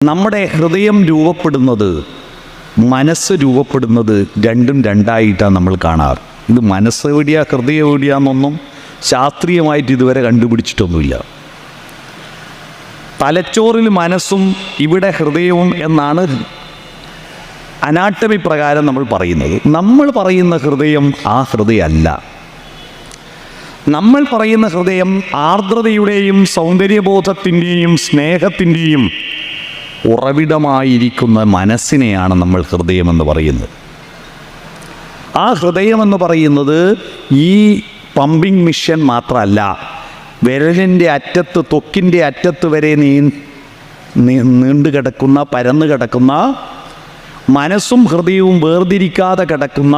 നമ്മുടെ ഹൃദയം രൂപപ്പെടുന്നത്, മനസ്സ് രൂപപ്പെടുന്നത് രണ്ടും രണ്ടായിട്ടാണ് നമ്മൾ കാണാറ്. ഇത് മനസ്സ് എവിടെയാ ഹൃദയം എവിടെയാണെന്നൊന്നും ശാസ്ത്രീയമായിട്ട് ഇതുവരെ കണ്ടുപിടിച്ചിട്ടൊന്നുമില്ല. തലച്ചോറിൽ മനസ്സും ഇവിടെ ഹൃദയവും എന്നാണ് അനാട്ടമി പ്രകാരം നമ്മൾ പറയുന്നത്. നമ്മൾ പറയുന്ന ഹൃദയം ആ ഹൃദയമല്ല. നമ്മൾ പറയുന്ന ഹൃദയം ആർദ്രതയുടെയും സൗന്ദര്യബോധത്തിൻ്റെയും സ്നേഹത്തിൻ്റെയും ഉറവിടമായിരിക്കുന്ന മനസ്സിനെയാണ് നമ്മൾ ഹൃദയമെന്ന് പറയുന്നത്. ആ ഹൃദയമെന്ന് പറയുന്നത് ഈ പമ്പിങ് മിഷൻ മാത്രമല്ല, വിരലിൻ്റെ അറ്റത്ത്, ത്വക്കിൻ്റെ അറ്റത്ത് വരെ നീണ്ടു കിടക്കുന്ന, പരന്നു കിടക്കുന്ന, മനസ്സും ഹൃദയവും വേർതിരിക്കാതെ കിടക്കുന്ന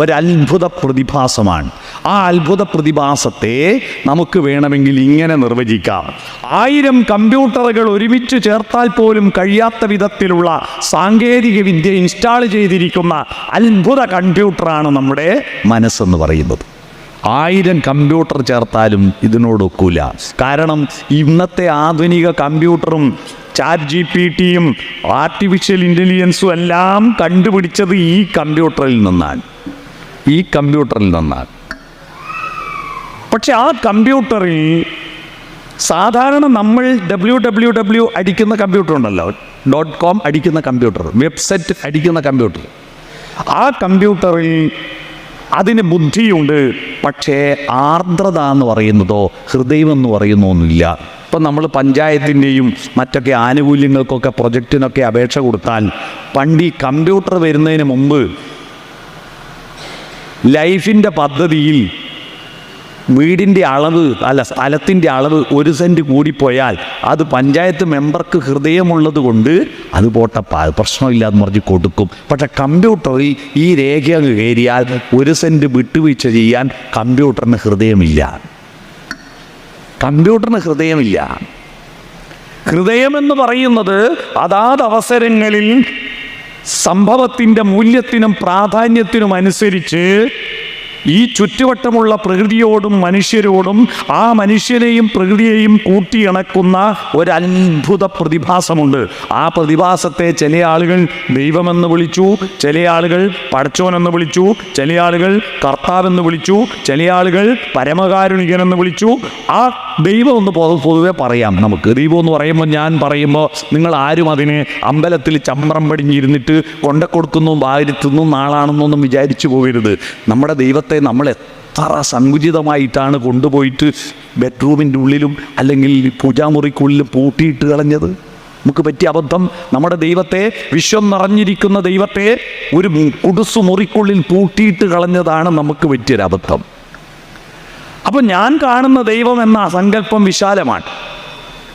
ഒരത്ഭുത പ്രതിഭാസമാണ്. ആ അത്ഭുത പ്രതിഭാസത്തെ നമുക്ക് വേണമെങ്കിൽ ഇങ്ങനെ നിർവചിക്കാം: 1000 കമ്പ്യൂട്ടറുകൾ ഒരുമിച്ച് ചേർത്താൽ പോലും കഴിയാത്ത വിധത്തിലുള്ള സാങ്കേതിക വിദ്യ ഇൻസ്റ്റാൾ ചെയ്തിരിക്കുന്ന അത്ഭുത കമ്പ്യൂട്ടറാണ് നമ്മുടെ മനസ്സെന്ന് പറയുന്നത്. 1000 കമ്പ്യൂട്ടർ ചേർത്താലും ഇതിനോടൊക്കില്ല. കാരണം ഇന്നത്തെ ആധുനിക കമ്പ്യൂട്ടറും ചാറ്റ് GPT-യും ആർട്ടിഫിഷ്യൽ ഇൻ്റലിജൻസും എല്ലാം കണ്ടുപിടിച്ചത് ഈ കമ്പ്യൂട്ടറിൽ നിന്നാണ്. പക്ഷെ ആ കമ്പ്യൂട്ടറിൽ സാധാരണ നമ്മൾ www അടിക്കുന്ന കമ്പ്യൂട്ടർ ഉണ്ടല്ലോ, .com അടിക്കുന്ന കമ്പ്യൂട്ടർ, വെബ്സൈറ്റ് അടിക്കുന്ന കമ്പ്യൂട്ടർ, ആ കമ്പ്യൂട്ടറിൽ അതിന് ബുദ്ധിയുണ്ട്. പക്ഷേ ആർദ്രത എന്ന് പറയുന്നതോ ഹൃദയമെന്ന് പറയുന്നൊന്നുമില്ല. ഇപ്പം നമ്മൾ പഞ്ചായത്തിൻ്റെയും മറ്റൊക്കെ ആനുകൂല്യങ്ങൾക്കൊക്കെ പ്രൊജക്റ്റിനൊക്കെ അപേക്ഷ കൊടുത്താൽ പണ്ട് ഈ കമ്പ്യൂട്ടർ വരുന്നതിന് മുമ്പ് ലൈഫിൻ്റെ പദ്ധതിയിൽ വീടിൻ്റെ അളവ് സ്ഥലത്തിൻ്റെ അളവ് 1 സെൻറ്റ് കൂടിപ്പോയാൽ അത് പഞ്ചായത്ത് മെമ്പർക്ക് ഹൃദയമുള്ളത് കൊണ്ട് അത് പോട്ടപ്പാ, പ്രശ്നമില്ലാന്ന് പറഞ്ഞ് കൊടുക്കും. പക്ഷെ കമ്പ്യൂട്ടറിൽ ഈ രേഖ കയറിയാൽ 1 സെൻറ്റ് വിട്ടുവീഴ്ച ചെയ്യാൻ കമ്പ്യൂട്ടറിന് ഹൃദയമില്ല. ഹൃദയമെന്ന് പറയുന്നത് അതാത് അവസരങ്ങളിൽ സംഭവത്തിൻ്റെ മൂല്യത്തിനും പ്രാധാന്യത്തിനും അനുസരിച്ച് ഈ ചുറ്റുവട്ടമുള്ള പ്രകൃതിയോടും മനുഷ്യരോടും ആ മനുഷ്യനെയും പ്രകൃതിയെയും കൂട്ടിയിണക്കുന്ന ഒരത്ഭുത പ്രതിഭാസമുണ്ട്. ആ പ്രതിഭാസത്തെ ചില ആളുകൾ ദൈവമെന്ന് വിളിച്ചു, ചില ആളുകൾ പടച്ചോനെന്ന് വിളിച്ചു, ചില ആളുകൾ കർത്താവെന്ന് വിളിച്ചു, ചില ആളുകൾ പരമകാരുണികനെന്ന് വിളിച്ചു. ആ ദൈവം എന്ന് പൊതുവെ പറയാം നമുക്ക്. ദൈവം എന്ന് പറയുമ്പോൾ നിങ്ങൾ ആരും അതിന് അമ്പലത്തിൽ ചമ്രം പടിഞ്ഞിരുന്നിട്ട് കൊണ്ടക്കൊടുക്കുന്നു, വായിരുത്തുന്നു, നാളാണെന്നൊന്നും വിചാരിച്ചു പോകരുത്. നമ്മുടെ ദൈവത്തെ നമ്മൾ എത്ര സങ്കുചിതമായിട്ടാണ് കൊണ്ടുപോയിട്ട് ബെഡ്റൂമിൻ്റെ ഉള്ളിലും അല്ലെങ്കിൽ പൂജാമുറിക്കുള്ളിലും പൂട്ടിയിട്ട് കളഞ്ഞത്. നമുക്ക് പറ്റിയ അബദ്ധം നമ്മുടെ ദൈവത്തെ, വിശ്വം നിറഞ്ഞിരിക്കുന്ന ദൈവത്തെ ഒരു കുടുസു മുറിക്കുള്ളിൽ പൂട്ടിയിട്ട് കളഞ്ഞതാണ് നമുക്ക് പറ്റിയൊരബദ്ധം. അപ്പം ഞാൻ കാണുന്ന ദൈവം എന്ന സങ്കല്പം വിശാലമാണ്.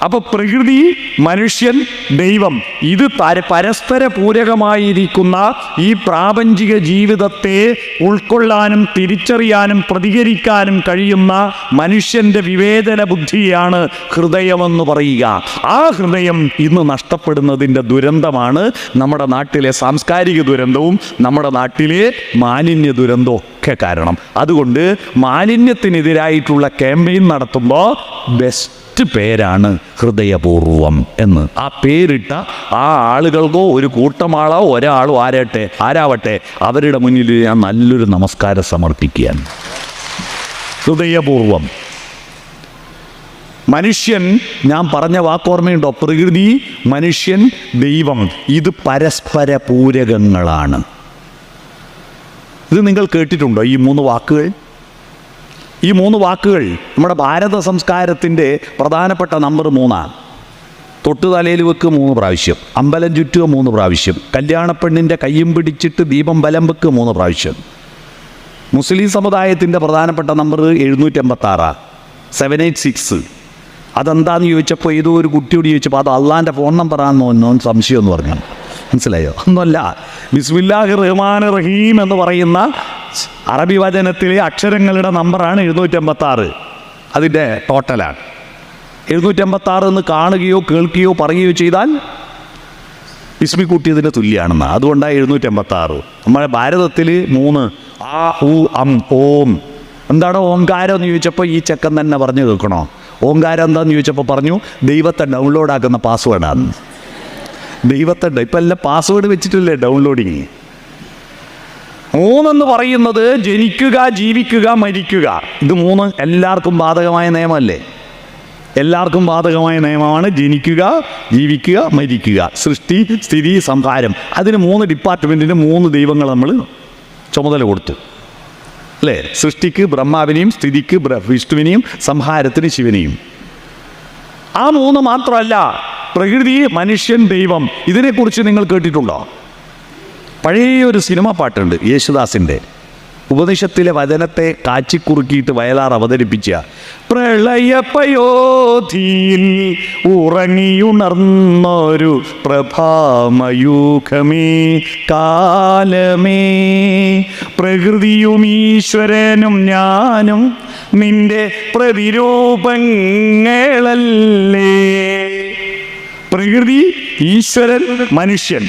അപ്പോൾ പ്രകൃതി, മനുഷ്യൻ, ദൈവം, ഇത് പരസ്പര പൂരകമായിരിക്കുന്ന ഈ പ്രാപഞ്ചിക ജീവിതത്തെ ഉൾക്കൊള്ളാനും തിരിച്ചറിയാനും പ്രതികരിക്കാനും കഴിയുന്ന മനുഷ്യൻ്റെ വിവേചന ബുദ്ധിയാണ് ഹൃദയമെന്ന് പറയുക. ആ ഹൃദയം ഇന്ന് നഷ്ടപ്പെടുന്നതിൻ്റെ ദുരന്തമാണ് നമ്മുടെ നാട്ടിലെ സാംസ്കാരിക ദുരന്തവും നമ്മുടെ നാട്ടിലെ മാലിന്യ ദുരന്തവും ഒക്കെ കാരണം. അതുകൊണ്ട് മാലിന്യത്തിനെതിരായിട്ടുള്ള ക്യാമ്പയിൻ നടത്തുമ്പോൾ ബെസ്റ്റ് പേരാണ് ഹൃദയപൂർവം എന്ന്. ആ പേരിട്ട ആ ആളുകൾക്കോ ഒരു കൂട്ടമാളോ ഒരാളോ ആരാവട്ടെ അവരുടെ മുന്നിൽ ഞാൻ നല്ലൊരു നമസ്കാരം സമർപ്പിക്കുകയാണ്. ഹൃദയപൂർവം. മനുഷ്യൻ, ഞാൻ പറഞ്ഞ വാക്കോർമ്മയുണ്ടോ? പ്രകൃതി, മനുഷ്യൻ, ദൈവം, ഇത് പരസ്പര പൂരകങ്ങളാണ്. ഇത് നിങ്ങൾ കേട്ടിട്ടുണ്ടോ? ഈ 3 വാക്കുകൾ നമ്മുടെ ഭാരത സംസ്കാരത്തിൻ്റെ പ്രധാനപ്പെട്ട നമ്പർ 3ആണ്. തൊട്ട് തലയിൽ വെക്ക് 3 പ്രാവശ്യം, അമ്പലം ചുറ്റുക 3 പ്രാവശ്യം, കല്യാണപ്പെണ്ണിൻ്റെ കയ്യും പിടിച്ചിട്ട് ദീപം ബലം വെക്ക് 3 പ്രാവശ്യം. മുസ്ലിം സമുദായത്തിൻ്റെ പ്രധാനപ്പെട്ട നമ്പർ 786, 786. അതെന്താണെന്ന് ചോദിച്ചപ്പോൾ ഏതോ ഒരു കുട്ടിയോട് ചോദിച്ചപ്പോൾ അത് അള്ളാൻ്റെ ഫോൺ നമ്പറാണെന്നോ സംശയം എന്ന് പറഞ്ഞു. മനസ്സിലായോ? ഒന്നുമല്ല. ബിസ്മില്ലാഹിർ റഹ്മാനിർ റഹീം എന്ന് പറയുന്ന അറബി വചനത്തിലെ അക്ഷരങ്ങളുടെ നമ്പറാണ് 786. അതിൻ്റെ ടോട്ടലാണ് 786 എന്ന് കാണുകയോ കേൾക്കുകയോ പറയുകയോ ചെയ്താൽ ബിസ്മി കൂട്ടിയതിന് തുല്യമാണെന്ന്. അതുകൊണ്ടാണ് 786. നമ്മുടെ ഭാരതത്തിൽ 3 ആ, ഉ, അം, ഓം. എന്താണ് ഓംകാരം എന്ന് ചോദിച്ചപ്പോൾ ഈ ചെക്കൻ തന്നെ പറഞ്ഞു കേൾക്കണോ? ഓംകാരം എന്താണെന്ന് ചോദിച്ചപ്പോൾ പറഞ്ഞു ദൈവത്തെ ഡൗൺലോഡാക്കുന്ന പാസ്വേഡാണ്. ദൈവത്തെ ഇപ്പം എല്ലാം പാസ്വേഡ് വെച്ചിട്ടില്ലേ ഡൗൺലോഡിങ്. 3 എന്ന് പറയുന്നത് ജനിക്കുക, ജീവിക്കുക, മരിക്കുക. ഇത് 3 എല്ലാവർക്കും ബാധകമായ നിയമമല്ലേ? എല്ലാവർക്കും ബാധകമായ നിയമമാണ്. ജനിക്കുക, ജീവിക്കുക, മരിക്കുക. സൃഷ്ടി, സ്ഥിതി, സംഹാരം. അതിന് 3 ഡിപ്പാർട്ട്മെൻറ്റിന് 3 ദൈവങ്ങൾ നമ്മൾ ചുമതല കൊടുത്തു അല്ലേ? സൃഷ്ടിക്ക് ബ്രഹ്മാവിനെയും, സ്ഥിതിക്ക് വിഷ്ണുവിനെയും, സംഹാരത്തിന് ശിവനെയും. ആ 3 മാത്രമല്ല, പ്രകൃതി, മനുഷ്യൻ, ദൈവം. ഇതിനെക്കുറിച്ച് നിങ്ങൾ കേട്ടിട്ടുണ്ടോ? പഴയൊരു സിനിമ പാട്ടുണ്ട് യേശുദാസിൻ്റെ. ഉപനിഷത്തിലെ വചനത്തെ കാച്ചിക്കുറുക്കിയിട്ട് വയലാർ അവതരിപ്പിച്ച പ്രളയപയോധിയിൽ ഉറങ്ങിയുണർന്നൊരു പ്രഭാമയൂഖമേ കാലമേ, പ്രകൃതിയും ഈശ്വരനും ഞാനും നിന്റെ പ്രതിരൂപങ്ങളല്ലേ. പ്രകൃതി, ഈശ്വരൻ, മനുഷ്യൻ,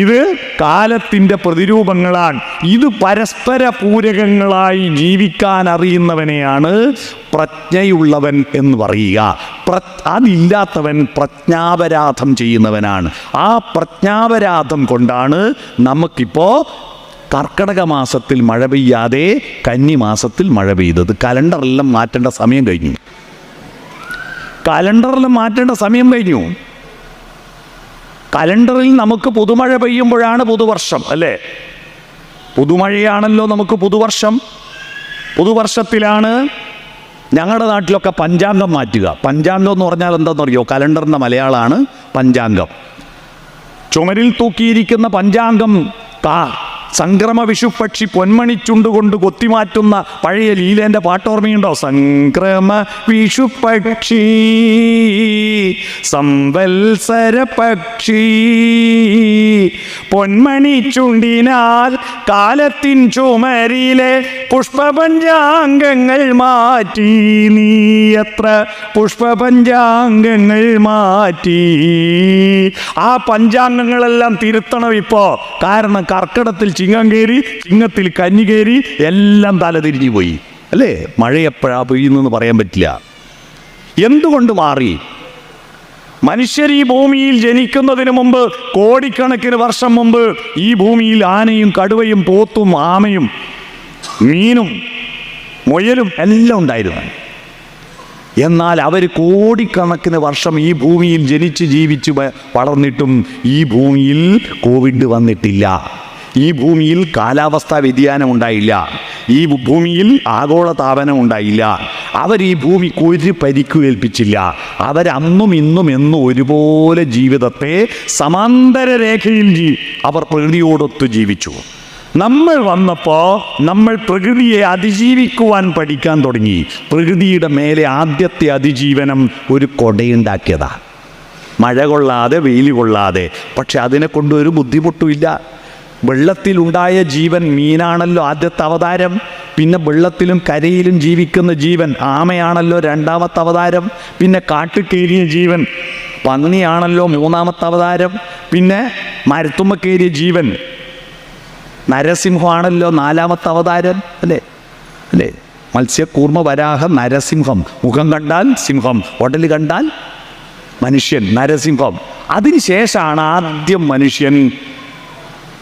ഇത് കാലത്തിൻ്റെ പ്രതിരൂപങ്ങളാണ്. ഇത് പരസ്പര പൂരകങ്ങളായി ജീവിക്കാൻ അറിയുന്നവനെയാണ് പ്രജ്ഞയുള്ളവൻ എന്ന് പറയുക. അതില്ലാത്തവൻ പ്രജ്ഞാപരാധം ചെയ്യുന്നവനാണ്. ആ പ്രജ്ഞാപരാധം കൊണ്ടാണ് നമുക്കിപ്പോൾ കർക്കടക മാസത്തിൽ മഴ പെയ്യാതെ കന്നി മാസത്തിൽ മഴ പെയ്തത്. കലണ്ടറെല്ലാം മാറ്റേണ്ട സമയം കഴിഞ്ഞു. കലണ്ടറിൽ മാറ്റേണ്ട സമയം കഴിഞ്ഞു. കലണ്ടറിൽ നമുക്ക് പുതുമഴ പെയ്യുമ്പോഴാണ് പുതുവർഷം അല്ലേ? പുതുമഴയാണല്ലോ നമുക്ക് പുതുവർഷം. പുതുവർഷത്തിലാണ് ഞങ്ങളുടെ നാട്ടിലൊക്കെ പഞ്ചാംഗം മാറ്റുക. പഞ്ചാംഗം എന്ന് പറഞ്ഞാൽ എന്താണെന്നറിയോ? കലണ്ടറിൻ്റെ മലയാളമാണ് പഞ്ചാംഗം. ചുമരിൽ തൂക്കിയിരിക്കുന്ന പഞ്ചാംഗം സംക്രമ വിഷുപ്പക്ഷി പൊന്മണിച്ചുണ്ടുകൊണ്ട് കൊത്തിമാറ്റുന്ന പഴയ ലീലേൻ്റെ പാട്ടോർമ്മയുണ്ടോ? സംക്രമ വിഷുപ്പക്ഷി സംവത്സര പക്ഷി പൊന്മണിച്ചുണ്ടിനാൽ കാലത്തിൻ ചുമരിലെ പുഷ്പപഞ്ചാംഗങ്ങൾ മാറ്റി നീ എത്ര പുഷ്പപഞ്ചാംഗങ്ങൾ മാറ്റി. ആ പഞ്ചാംഗങ്ങളെല്ലാം തിരുത്തണം ഇപ്പോൾ. കാരണം കർക്കിടത്തിൽ ചിങ്ങം കയറി, ചിങ്ങത്തിൽ കന്നി കയറി, എല്ലാം തലതിരിഞ്ഞു പോയി അല്ലേ? മഴ എപ്പോഴാ പെയ്യുന്നെന്ന് പറയാൻ പറ്റില്ല. എന്തുകൊണ്ട് മാറി? മനുഷ്യർ ഈ ഭൂമിയിൽ ജനിക്കുന്നതിന് മുമ്പ്, കോടിക്കണക്കിന് വർഷം മുമ്പ്, ഈ ഭൂമിയിൽ ആനയും കടുവയും പോത്തും ആമയും മീനും മുയലും എല്ലാം ഉണ്ടായിരുന്നു. എന്നാൽ അവർ കോടിക്കണക്കിന് വർഷം ഈ ഭൂമിയിൽ ജനിച്ച് ജീവിച്ച് വളർന്നിട്ടും ഈ ഭൂമിയിൽ കോവിഡ് വന്നിട്ടില്ല. ഈ ഭൂമിയിൽ കാലാവസ്ഥാ വ്യതിയാനം ഉണ്ടായില്ല. ഈ ഭൂമിയിൽ ആഗോളതാപനം ഉണ്ടായില്ല. അവർ ഈ ഭൂമിക്ക് ഒരു പരിക്കേൽപ്പിച്ചില്ല. അവരന്നും ഇന്നും എന്നും ഒരുപോലെ ജീവിതത്തെ സമാന്തര രേഖയിൽ അവർ പ്രകൃതിയോടൊത്ത് ജീവിച്ചു. നമ്മൾ വന്നപ്പോൾ നമ്മൾ പ്രകൃതിയെ അതിജീവിക്കുവാൻ പഠിക്കാൻ തുടങ്ങി. പ്രകൃതിയുടെ മേലെ ആദ്യത്തെ അതിജീവനം ഒരു കൊടയുണ്ടാക്കിയതാണ്. മഴ കൊള്ളാതെ, വെയിൽ കൊള്ളാതെ. പക്ഷെ അതിനെ കൊണ്ട് ഒരു ബുദ്ധിമുട്ടുമില്ല. വെള്ളത്തിലുണ്ടായ ജീവൻ മീനാണല്ലോ ആദ്യത്തെ അവതാരം. പിന്നെ വെള്ളത്തിലും കരയിലും ജീവിക്കുന്ന ജീവൻ ആമയാണല്ലോ രണ്ടാമത്തെ അവതാരം. പിന്നെ കാട്ടിൽ കയറിയ ജീവൻ പന്നിയാണല്ലോ മൂന്നാമത്തെ അവതാരം. പിന്നെ മരത്തുമ്മ കയറിയ ജീവൻ നരസിംഹമാണല്ലോ നാലാമത്തെ അവതാരം അല്ലേ? അല്ലേ? മത്സ്യകൂർമ്മ വരാഹ നരസിംഹം. മുഖം കണ്ടാൽ സിംഹം, ഉടൽ കണ്ടാൽ മനുഷ്യൻ, നരസിംഹം. അതിനുശേഷമാണ് ആദ്യം മനുഷ്യൻ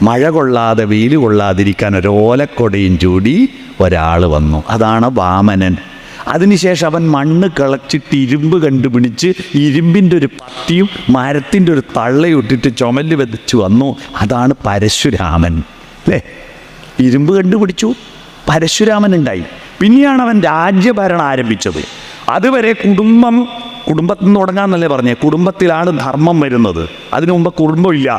മഴ കൊള്ളാതെ വെയിൽ കൊള്ളാതിരിക്കാൻ ഒരോലക്കൊടയും ചൂടി ഒരാൾ വന്നു. അതാണ് വാമനൻ. അതിനുശേഷം അവൻ മണ്ണ് കിളച്ചിട്ട് ഇരുമ്പ് കണ്ടുപിടിച്ച് ഇരുമ്പിൻ്റെ ഒരു പത്തിയും മരത്തിൻ്റെ ഒരു തള്ളയും ഇട്ടിട്ട് ചുമല് വെച്ച് വന്നു. അതാണ് പരശുരാമൻ അല്ലേ? ഇരുമ്പ് കണ്ടുപിടിച്ചു, പരശുരാമൻ ഉണ്ടായി. പിന്നെയാണ് അവൻ രാജ്യഭരണം ആരംഭിച്ചത്. അതുവരെ കുടുംബത്തിൽ നിന്ന് തുടങ്ങാമെന്നല്ലേ പറഞ്ഞേ? കുടുംബത്തിലാണ് ധർമ്മം വരുന്നത്. അതിനു മുമ്പ് കുടുംബമില്ല.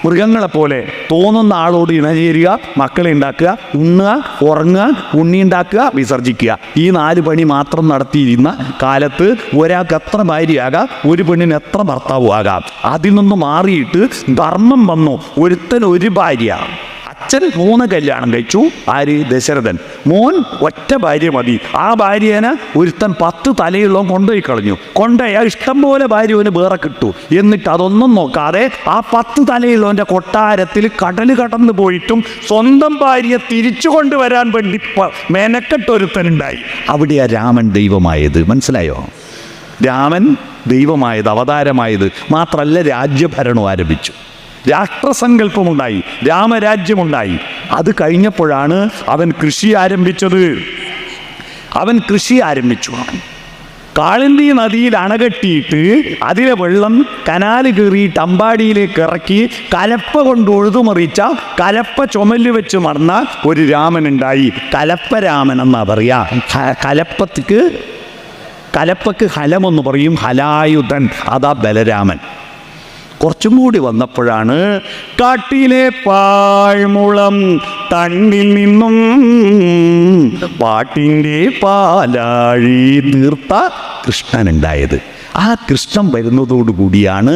മൃഗങ്ങളെപ്പോലെ തോന്നുന്ന ആളോട് ഇണചേരുക, മക്കളെ ഉണ്ടാക്കുക, ഉണ്ണുക, ഉറങ്ങുക, ഉണ്ണി ഉണ്ടാക്കുക, വിസർജിക്കുക. ഈ 4 പണി മാത്രം നടത്തിയിരുന്ന കാലത്ത് ഒരാൾക്ക് എത്ര ഭാര്യയാകാം, ഒരു പെണ്ണിന് എത്ര ഭർത്താവും ആകാം. അതിൽ നിന്ന് മാറിയിട്ട് ധർമ്മം വന്നു. ഒരുത്തൻ ഒരു ഭാര്യ. അച്ഛൻ 3 കല്യാണം കഴിച്ചു. ആര്? ദശരഥൻ. മോൻ ഒറ്റ ഭാര്യ മതി. ആ ഭാര്യനെ ഒരുത്തൻ 10 തലയുള്ളവൻ കൊണ്ടുപോയി കളഞ്ഞു. കൊണ്ടുപോയാൽ ഇഷ്ടം പോലെ ഭാര്യവന് വേറെ കിട്ടു. എന്നിട്ട് അതൊന്നും നോക്കാതെ ആ 10 തലയുള്ളവൻ്റെ കൊട്ടാരത്തിൽ കടൽ കടന്നു പോയിട്ടും സ്വന്തം ഭാര്യയെ തിരിച്ചു കൊണ്ടുവരാൻ വേണ്ടി മെനക്കെട്ടൊരുത്തനുണ്ടായി. അവിടെയാ രാമൻ ദൈവമായത്. മനസ്സിലായോ? രാമൻ ദൈവമായത്, അവതാരമായത്. മാത്രമല്ല, രാജ്യഭരണം ആരംഭിച്ചു, രാഷ്ട്രസങ്കല്പമുണ്ടായി, രാമരാജ്യമുണ്ടായി. അത് കഴിഞ്ഞപ്പോഴാണ് അവൻ കൃഷി ആരംഭിച്ചത്. അവൻ കൃഷി ആരംഭിച്ചു. കാളിന്തി നദിയിൽ അണകെട്ടിയിട്ട് അതിലെ വെള്ളം കനാല് കയറിയിട്ട് അമ്പാടിയിലേക്ക് ഇറക്കി കലപ്പ കൊണ്ട് ഉഴുതുമറിച്ച കലപ്പ ചുമല് വെച്ച് മറന്ന ഒരു രാമനുണ്ടായി. കലപ്പ രാമൻ എന്നാ പറയാ. കലപ്പക്ക് ഹലമെന്ന് പറയും, ഹലായുധൻ, അതാ ബലരാമൻ. കുറച്ചും കൂടി വന്നപ്പോഴാണ് കാട്ടിലെ പാഴ്മുളം തണ്ണിൽ നിന്നും പാട്ടിൻ്റെ പാലാഴി തീർത്ത കൃഷ്ണനുണ്ടായത്. ആ കൃഷ്ണൻ വരുന്നതോടുകൂടിയാണ്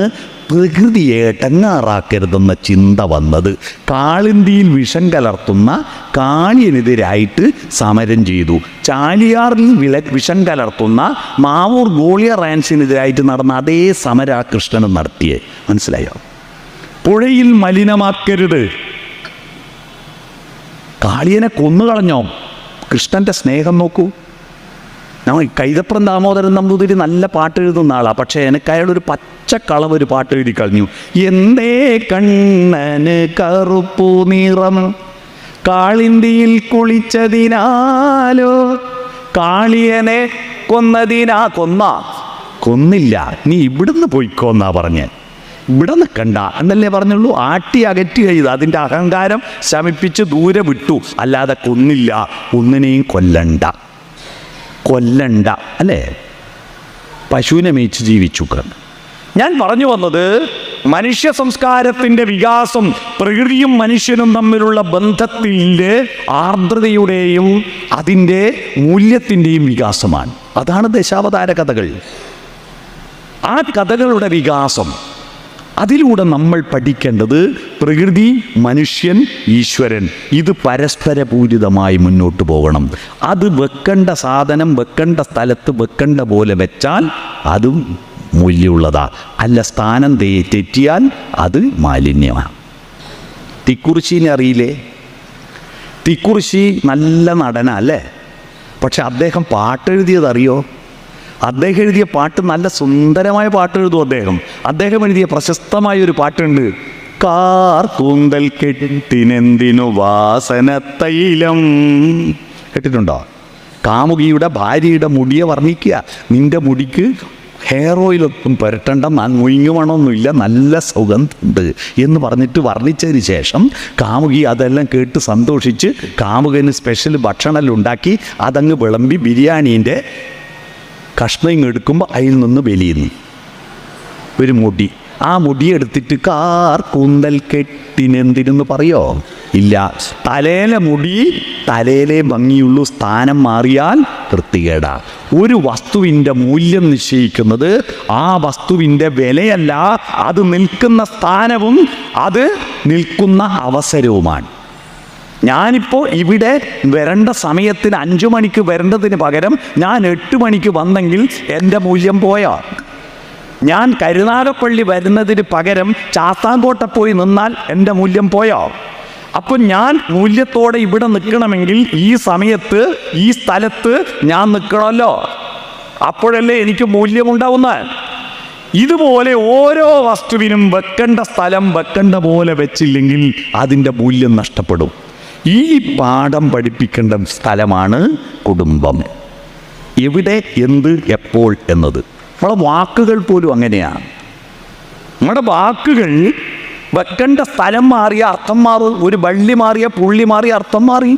പ്രകൃതിയെ എടങ്ങാറാക്കരുതെന്ന ചിന്ത വന്നത്. കാളിന്തിയിൽ വിഷം കലർത്തുന്ന കാളിയനെതിരായിട്ട് സമരം ചെയ്തു. ചാലിയാറിൽ വിഷം കലർത്തുന്ന മാവൂർ ഗോളിയർ റാൻസിനെതിരായിട്ട് നടന്ന അതേ സമരം ആ കൃഷ്ണനും നടത്തിയേ. മനസ്സിലായോ? പുഴയിൽ മലിനമാക്കരുത്. കാളിയനെ കൊന്നുകളഞ്ഞോ? കൃഷ്ണൻ്റെ സ്നേഹം നോക്കൂ. കൈതപ്രം ദാമോദരൻ നമ്പൂതിരി നല്ല പാട്ട് എഴുതുന്ന ആളാണ്. പക്ഷേ എനിക്ക് അയാളൊരു പച്ചക്കളവ് ഒരു പാട്ട് എഴുതി കളഞ്ഞു. എന്തേ കണ്ണന് കറുപ്പു നിറം കാളിന്തിയിൽ കുളിച്ചതിനാലോ, കാളിയനെ കൊന്നില്ല, നീ ഇവിടുന്ന് പോയിക്കോന്നാ പറഞ്ഞ്. ഇവിടെ നിൽക്കണ്ട എന്നല്ലേ പറഞ്ഞുള്ളൂ. ആട്ടി അകറ്റി ചെയ്ത് അതിൻ്റെ അഹങ്കാരം ശമിപ്പിച്ച് ദൂരെ വിട്ടു. അല്ലാതെ കൊന്നില്ല, ഒന്നിനെയും കൊല്ലണ്ട അല്ലേ? പശുവിനെ മേയിച്ച് ജീവിച്ചു. ഞാൻ പറഞ്ഞു വന്നത്, മനുഷ്യ സംസ്കാരത്തിൻ്റെ വികാസം പ്രകൃതിയും മനുഷ്യനും തമ്മിലുള്ള ബന്ധത്തിൻ്റെ ആർദ്രതയുടെയും അതിൻ്റെ മൂല്യത്തിൻ്റെയും വികാസമാണ്. അതാണ് ദശാവതാര കഥകൾ. ആ കഥകളുടെ വികാസം, അതിലൂടെ നമ്മൾ പഠിക്കേണ്ടത് പ്രകൃതി, മനുഷ്യൻ, ഈശ്വരൻ, ഇത് പരസ്പരപൂരിതമായി മുന്നോട്ട് പോകണം. അത് വെക്കേണ്ട സാധനം വെക്കേണ്ട സ്ഥലത്ത് വെക്കേണ്ട പോലെ വെച്ചാൽ അതും മൂല്യമുള്ളതാ. അല്ല, സ്ഥാനം തെറ്റിയാൽ അത് മാലിന്യമാണ്. തിക്കുറിശീനെ അറിയില്ലേ? തിക്കുറിശി നല്ല നടനാ അല്ലേ? പക്ഷെ അദ്ദേഹം പാട്ടെഴുതിയതറിയോ? അദ്ദേഹം എഴുതിയ പാട്ട് നല്ല സുന്ദരമായ പാട്ട് എഴുതും. അദ്ദേഹം എഴുതിയ പ്രശസ്തമായ ഒരു പാട്ടുണ്ട്. കാർ കൂന്തൽ കെട്ടിനെന്തിനു വാസന തൈലം. കേട്ടിട്ടുണ്ടോ? കാമുകിയുടെ ഭാര്യയുടെ മുടിയെ വർണ്ണിക്കുക. നിന്റെ മുടിക്ക് ഹെയർ ഓയിലൊന്നും പുരട്ടണ്ട, മുഴുങ്ങുമണമൊന്നുമില്ല, നല്ല സുഗന്ധമുണ്ട് എന്ന് പറഞ്ഞിട്ട് വർണ്ണിച്ചതിന് ശേഷം കാമുകി അതെല്ലാം കേട്ട് സന്തോഷിച്ച് കാമുകന് സ്പെഷ്യൽ ഭക്ഷണമെല്ലാം ഉണ്ടാക്കി അതങ്ങ് വിളമ്പി ബിരിയാണീൻ്റെ കഷ്ണം എടുക്കുമ്പോൾ അതിൽ നിന്ന് വെളിയുന്നു ഒരു മുടി. ആ മുടിയെടുത്തിട്ട് കാർ കൂന്തൽ കെട്ടിനെന്തിനെന്ന് പറയോ? ഇല്ല. തലയിലെ മുടി തലയിലെ ഭംഗിയുള്ളൂ, സ്ഥാനം മാറിയാൽ വൃത്തികേടാ. ഒരു വസ്തുവിൻ്റെ മൂല്യം നിശ്ചയിക്കുന്നത് ആ വസ്തുവിൻ്റെ വിലയല്ല, അത് നിൽക്കുന്ന സ്ഥാനവും അത് നിൽക്കുന്ന അവസരവുമാണ്. ഞാനിപ്പോൾ ഇവിടെ വരേണ്ട സമയത്തിന് 5 മണിക്ക് വരേണ്ടതിന് പകരം ഞാൻ 8 മണിക്ക് വന്നെങ്കിൽ എൻ്റെ മൂല്യം പോയോ? ഞാൻ കരുനാഗപ്പള്ളി വരുന്നതിന് പകരം ചാത്താങ്കോട്ട പോയി നിന്നാൽ എൻ്റെ മൂല്യം പോയോ? അപ്പോൾ ഞാൻ മൂല്യത്തോടെ ഇവിടെ നിൽക്കണമെങ്കിൽ ഈ സമയത്ത് ഈ സ്ഥലത്ത് ഞാൻ നിൽക്കണമല്ലോ. അപ്പോഴല്ലേ എനിക്ക് മൂല്യമുണ്ടാവുന്നത്. ഇതുപോലെ ഓരോ വസ്തുവിനും വെക്കേണ്ട സ്ഥലം വെക്കേണ്ട പോലെ വെച്ചില്ലെങ്കിൽ അതിൻ്റെ മൂല്യം നഷ്ടപ്പെടും. ഈ പാഠം പഠിപ്പിക്കേണ്ട സ്ഥലമാണ് കുടുംബം. എവിടെ, എന്ത്, എപ്പോൾ എന്നത്. നമ്മളെ വാക്കുകൾ പോലും അങ്ങനെയാണ്. നമ്മുടെ വാക്കുകൾ വെക്കേണ്ട സ്ഥലം മാറിയ അർത്ഥം മാറും. ഒരു വള്ളി മാറിയ പുള്ളി മാറിയ അർത്ഥം മാറി.